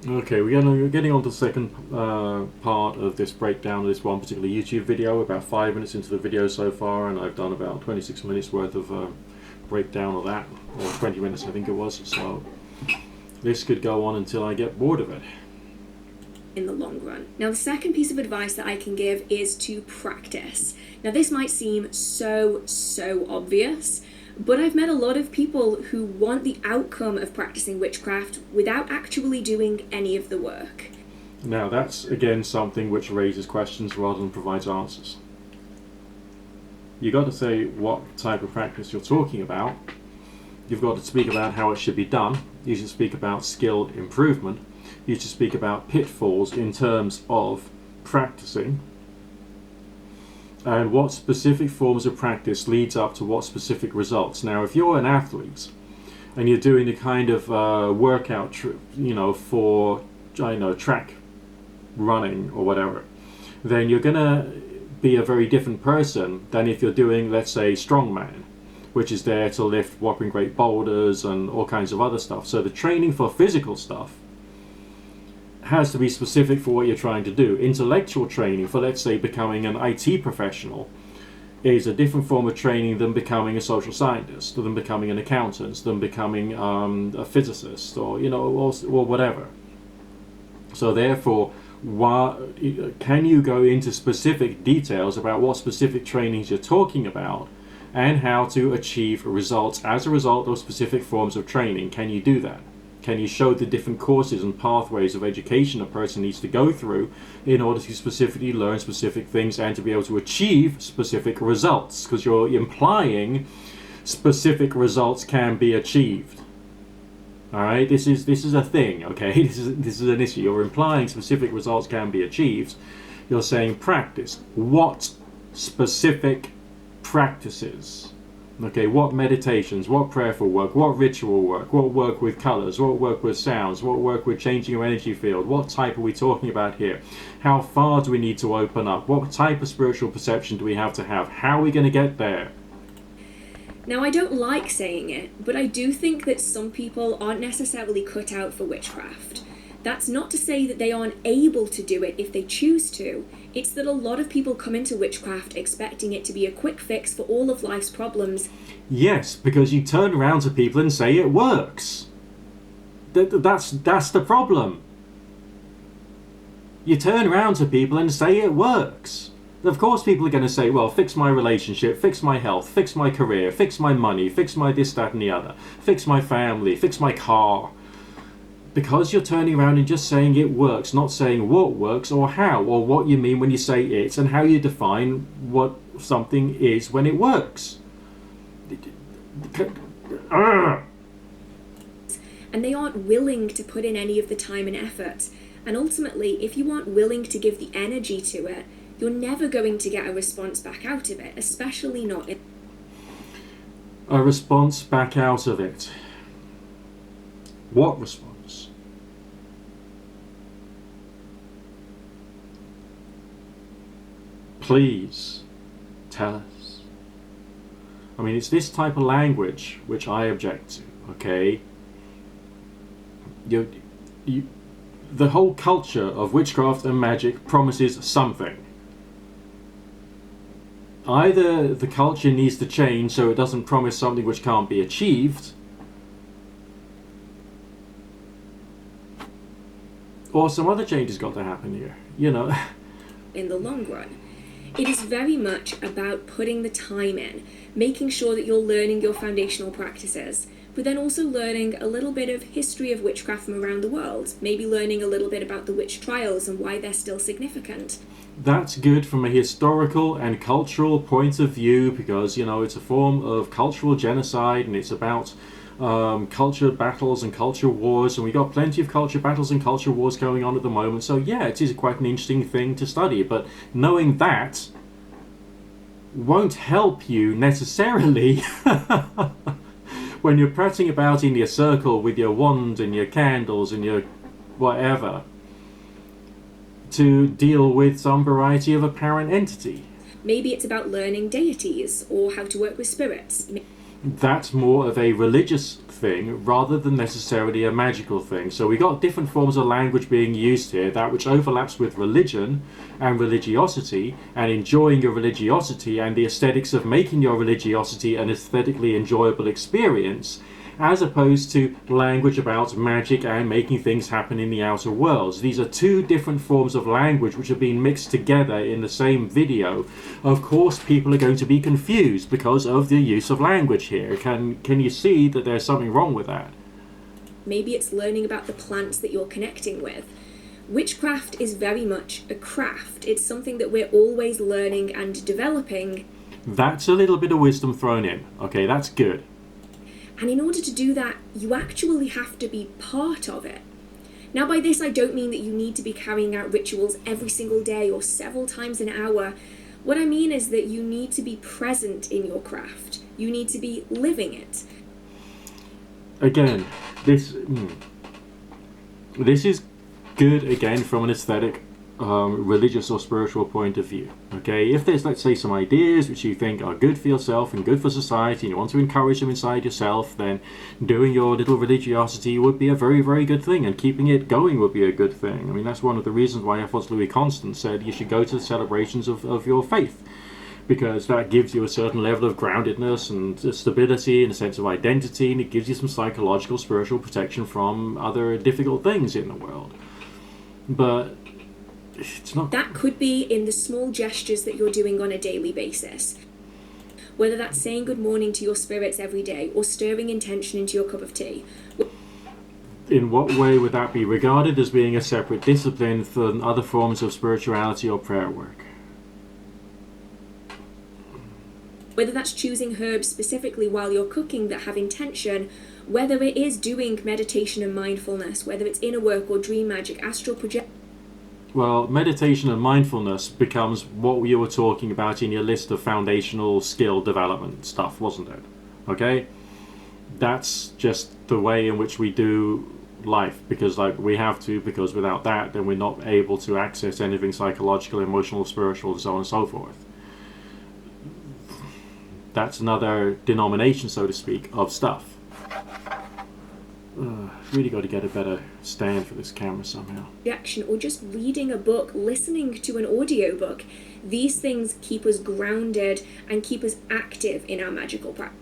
Okay, we're getting on to the second part of this breakdown of this one particular YouTube video. About 5 minutes into the video so far, and I've done about 26 minutes worth of breakdown of that, or 20 minutes I think it was. So this could go on until I get bored of it. In the long run. Now, the second piece of advice that I can give is to practice. Now, this might seem so obvious, but I've met a lot of people who want the outcome of practicing witchcraft without actually doing any of the work. Now that's again something which raises questions rather than provides answers. You've got to say what type of practice you're talking about. You've got to speak about how it should be done. You should speak about skill improvement. You should speak about pitfalls in terms of practicing, and what specific forms of practice leads up to what specific results. Now, if you're an athlete and you're doing the kind of workout, for track running or whatever, then you're gonna be a very different person than if you're doing, let's say, strongman, which is there to lift whopping great boulders and all kinds of other stuff. So the training for physical stuff has to be specific for what you're trying to do. Intellectual training for, let's say, becoming an IT professional is a different form of training than becoming a social scientist, than becoming an accountant, than becoming a physicist, or or whatever. So therefore, can you go into specific details about what specific trainings you're talking about and how to achieve results as a result of specific forms of training? Can you do that? Can you show the different courses and pathways of education a person needs to go through in order to specifically learn specific things and to be able to achieve specific results? Because you're implying specific results can be achieved. All right, this is a thing. Okay, this is an issue. You're implying specific results can be achieved. You're saying practice. What specific practices? Okay, what meditations, what prayerful work, what ritual work, what work with colors, what work with sounds, what work with changing your energy field, what type are we talking about here? How far do we need to open up? What type of spiritual perception do we have to have? How are we going to get there? Now, I don't like saying it, but I do think that some people aren't necessarily cut out for witchcraft. That's not to say that they aren't able to do it if they choose to. It's that a lot of people come into witchcraft expecting it to be a quick fix for all of life's problems. Yes, because you turn around to people and say it works. That's the problem. You turn around to people and say it works. Of course people are going to say, well, fix my relationship, fix my health, fix my career, fix my money, fix my this, that and the other, fix my family, fix my car. Because you're turning around and just saying it works, not saying what works or how, or what you mean when you say it, and how you define what something is when it works. And they aren't willing to put in any of the time and effort. And ultimately, if you aren't willing to give the energy to it, you're never going to get a response back out of it, especially not in... A response back out of it. What response? Please tell us. I mean, it's this type of language which I object to, okay? The whole culture of witchcraft and magic promises something. Either the culture needs to change so it doesn't promise something which can't be achieved, or some other change has got to happen here, in the long run. It is very much about putting the time in, making sure that you're learning your foundational practices, but then also learning a little bit of history of witchcraft from around the world, maybe learning a little bit about the witch trials and why they're still significant. That's good from a historical and cultural point of view, because, it's a form of cultural genocide, and it's about culture battles and culture wars, and we got plenty of culture battles and culture wars going on at the moment. So yeah, it is quite an interesting thing to study, but knowing that won't help you necessarily when you're prattling about in your circle with your wand and your candles and your whatever to deal with some variety of apparent entity. Maybe it's about learning deities or how to work with spirits. that's more of a religious thing rather than necessarily a magical thing. So we got different forms of language being used here, that which overlaps with religion and religiosity, and enjoying your religiosity and the aesthetics of making your religiosity an aesthetically enjoyable experience, as opposed to language about magic and making things happen in the outer worlds. These are two different forms of language which are being mixed together in the same video. Of course, people are going to be confused because of the use of language here. Can you see that there's something wrong with that? Maybe it's learning about the plants that you're connecting with. Witchcraft is very much a craft. It's something that we're always learning and developing. That's a little bit of wisdom thrown in. Okay, that's good. And in order to do that, you actually have to be part of it. Now, by this, I don't mean that you need to be carrying out rituals every single day or several times an hour. What I mean is that you need to be present in your craft. You need to be living it. Again, this is good, again, from an aesthetic, religious or spiritual point of view. Okay, if there's, let's say, some ideas which you think are good for yourself and good for society, and you want to encourage them inside yourself, then doing your little religiosity would be a very, very good thing, and keeping it going would be a good thing. I mean, that's one of the reasons why F. Louis Constant said you should go to the celebrations of your faith, because that gives you a certain level of groundedness and stability and a sense of identity, and it gives you some psychological, spiritual protection from other difficult things in the world. But it's not... That could be in the small gestures that you're doing on a daily basis. Whether that's saying good morning to your spirits every day or stirring intention into your cup of tea. In what way would that be regarded as being a separate discipline from other forms of spirituality or prayer work? Whether that's choosing herbs specifically while you're cooking that have intention, whether it is doing meditation and mindfulness, whether it's inner work or dream magic, astral projection. Well, meditation and mindfulness becomes what you were talking about in your list of foundational skill development stuff, wasn't it? Okay? That's just the way in which we do life, because we have to, because without that, then we're not able to access anything psychological, emotional, spiritual, and so on and so forth. That's another denomination, so to speak, of stuff. Really got to get a better stand for this camera somehow. Reaction, or just reading a book, listening to an audiobook. These things keep us grounded and keep us active in our magical practice.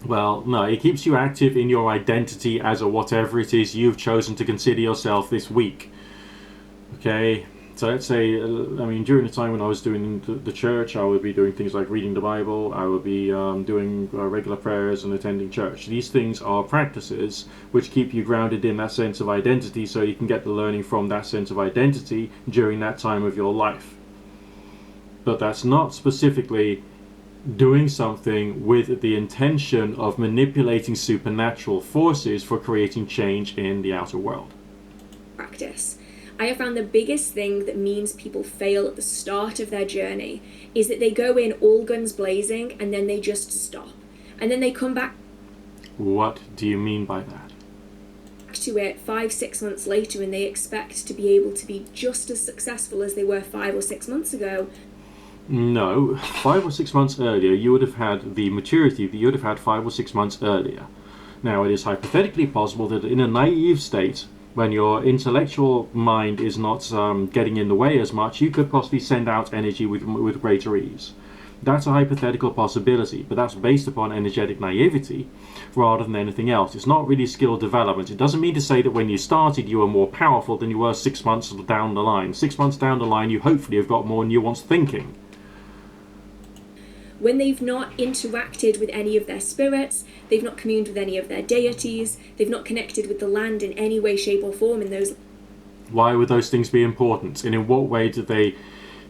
Well, no, it keeps you active in your identity as a whatever it is you've chosen to consider yourself this week. Okay? So let's say, during the time when I was doing the church, I would be doing things like reading the Bible, I would be doing regular prayers and attending church. These things are practices which keep you grounded in that sense of identity, so you can get the learning from that sense of identity during that time of your life. But that's not specifically doing something with the intention of manipulating supernatural forces for creating change in the outer world. Practice. I have found the biggest thing that means people fail at the start of their journey is that they go in all guns blazing and then they just stop. And then they come back. What do you mean by that? To it 5-6 months later, and they expect to be able to be just as successful as they were 5 or 6 months ago. No, 5 or 6 months earlier, you would have had the maturity that you would have had 5 or 6 months earlier. Now, it is hypothetically possible that in a naive state, when your intellectual mind is not getting in the way as much, you could possibly send out energy with greater ease. That's a hypothetical possibility, but that's based upon energetic naivety rather than anything else. It's not really skill development. It doesn't mean to say that when you started you were more powerful than you were 6 months down the line. 6 months down the line, you hopefully have got more nuanced thinking. When they've not interacted with any of their spirits, they've not communed with any of their deities, they've not connected with the land in any way, shape or form in those... Why would those things be important? And in what way do they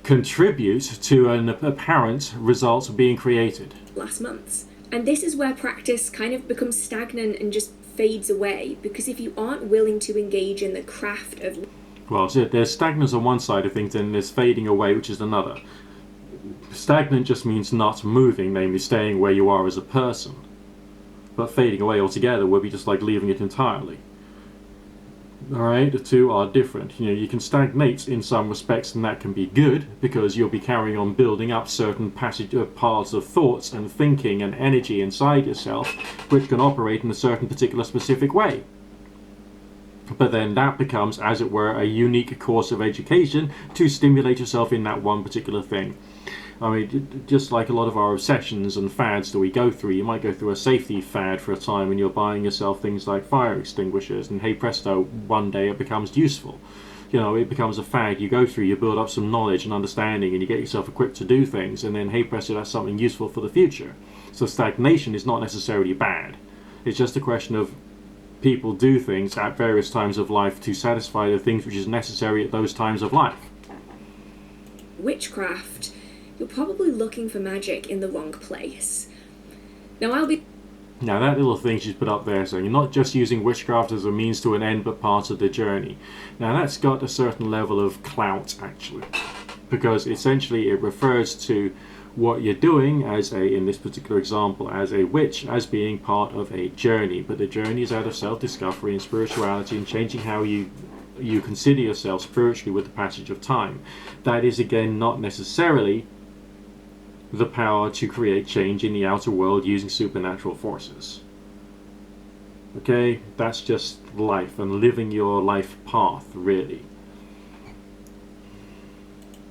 contribute to an apparent result being created? Last months. And this is where practice kind of becomes stagnant and just fades away, because if you aren't willing to engage in the craft of... Well, so there's stagnance on one side of things, and there's fading away, which is another. Stagnant just means not moving, namely staying where you are as a person. But fading away altogether would be just like leaving it entirely. All right, the two are different. You can stagnate in some respects, and that can be good because you'll be carrying on building up certain parts of thoughts and thinking and energy inside yourself, which can operate in a certain particular specific way. But then that becomes, as it were, a unique course of education to stimulate yourself in that one particular thing. I mean, just like a lot of our obsessions and fads that we go through, you might go through a safety fad for a time and you're buying yourself things like fire extinguishers, and hey presto, one day it becomes useful. It becomes a fad. You go through, you build up some knowledge and understanding, and you get yourself equipped to do things, and then hey presto, that's something useful for the future. So stagnation is not necessarily bad. It's just a question of people do things at various times of life to satisfy the things which is necessary at those times of life. Witchcraft, you're probably looking for magic in the wrong place. Now that little thing she's put up there, saying you're not just using witchcraft as a means to an end but part of the journey. Now that's got a certain level of clout, actually, because essentially it refers to what you're doing in this particular example, as a witch, as being part of a journey. But the journey is out of self-discovery and spirituality and changing how you consider yourself spiritually with the passage of time. That is, again, not necessarily the power to create change in the outer world using supernatural forces. Okay? That's just life and living your life path, really.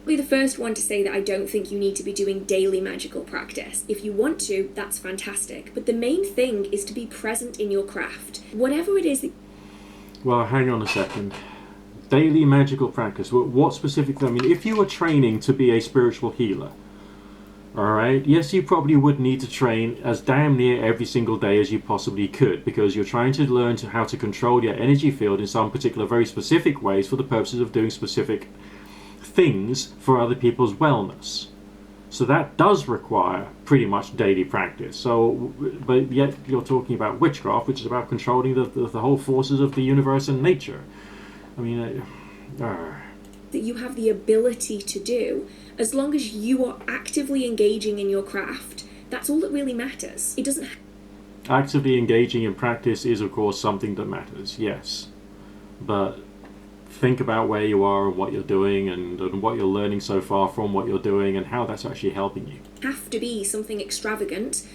I'll be the first one to say that I don't think you need to be doing daily magical practice. If you want to, that's fantastic. But the main thing is to be present in your craft. Whatever it is that... Well, hang on a second. Daily magical practice. What specifically? I mean, if you were training to be a spiritual healer, alright, yes, you probably would need to train as damn near every single day as you possibly could, because you're trying to learn how to control your energy field in some particular very specific ways for the purposes of doing specific things for other people's wellness. So that does require pretty much daily practice. But yet you're talking about witchcraft, which is about controlling the whole forces of the universe and nature. I mean, that you have the ability to do, as long as you are actively engaging in your craft, that's all that really matters. It doesn't... Actively engaging in practice is, of course, something that matters, yes. But think about where you are and what you're doing and what you're learning so far from what you're doing and how that's actually helping you. Have to be something extravagant,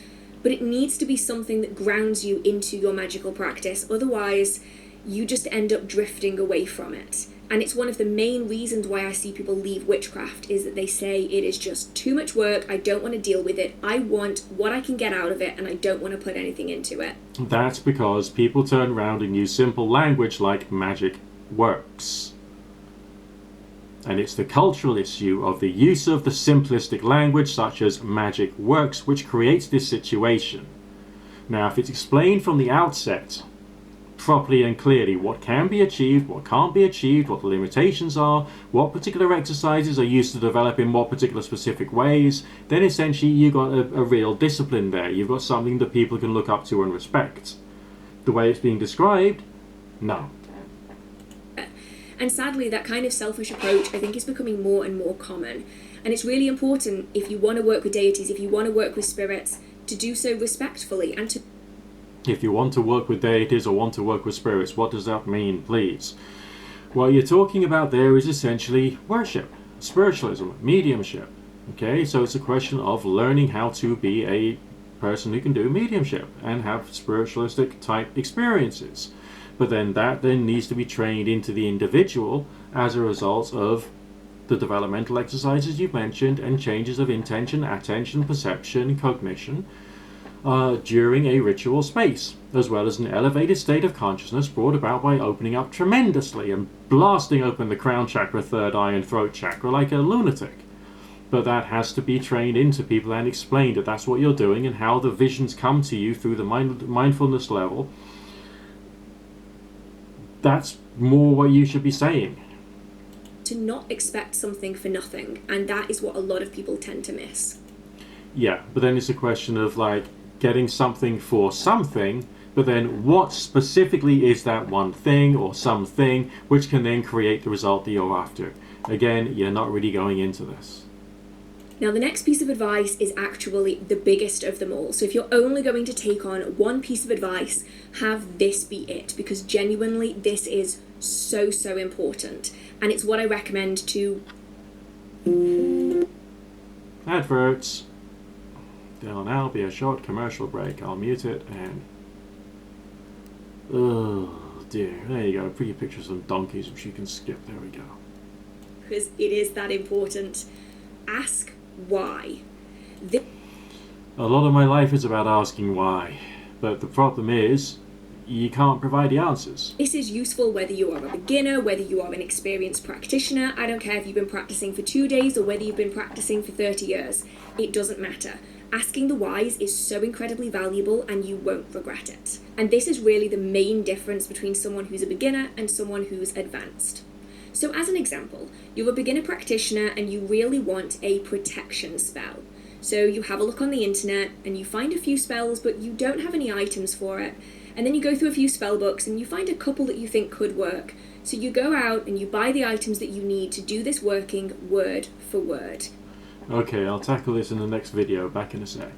but it needs to be something that grounds you into your magical practice. Otherwise, you just end up drifting away from it. And it's one of the main reasons why I see people leave witchcraft, is that they say it is just too much work, I don't want to deal with it, I want what I can get out of it, and I don't want to put anything into it. That's because people turn around and use simple language like magic works. And it's the cultural issue of the use of the simplistic language such as magic works which creates this situation. Now, if it's explained from the outset properly and clearly what can be achieved, what can't be achieved, what the limitations are, what particular exercises are used to develop in what particular specific ways, then essentially you've got a real discipline there. You've got something that people can look up to and respect. The way it's being described, no. And sadly, that kind of selfish approach, I think, is becoming more and more common. And it's really important, if you want to work with deities, if you want to work with spirits, to do so respectfully and to... If you want to work with deities or want to work with spirits, what does that mean, please? What you're talking about there is essentially worship, spiritualism, mediumship. Okay, so it's a question of learning how to be a person who can do mediumship and have spiritualistic type experiences. But then that needs to be trained into the individual as a result of the developmental exercises you've mentioned and changes of intention, attention, perception, cognition during a ritual space, as well as an elevated state of consciousness brought about by opening up tremendously and blasting open the crown chakra, third eye and throat chakra like a lunatic. But that has to be trained into people and explained that that's what you're doing and how the visions come to you through the mindfulness level. That's more what you should be saying. To not expect something for nothing, and that is what a lot of people tend to miss. Yeah, but then it's a question of like getting something for something, but then what specifically is that one thing or something which can then create the result that you're after? Again, you're not really going into this. Now, the next piece of advice is actually the biggest of them all. So if you're only going to take on one piece of advice, have this be it, because genuinely this is so, so important. And it's what I recommend to... Adverts. There'll now be a short commercial break. I'll mute it and... Oh dear. There you go. Pretty pictures of donkeys which you can skip. There we go. Because it is that important. Ask why. A lot of my life is about asking why. But the problem is, you can't provide the answers. This is useful whether you are a beginner, whether you are an experienced practitioner. I don't care if you've been practicing for 2 days or whether you've been practicing for 30 years. It doesn't matter. Asking the whys is so incredibly valuable and you won't regret it. And this is really the main difference between someone who's a beginner and someone who's advanced. So as an example, you're a beginner practitioner and you really want a protection spell. So you have a look on the internet and you find a few spells but you don't have any items for it. And then you go through a few spell books and you find a couple that you think could work. So you go out and you buy the items that you need to do this working word for word. Okay, I'll tackle this in the next video. Back in a sec.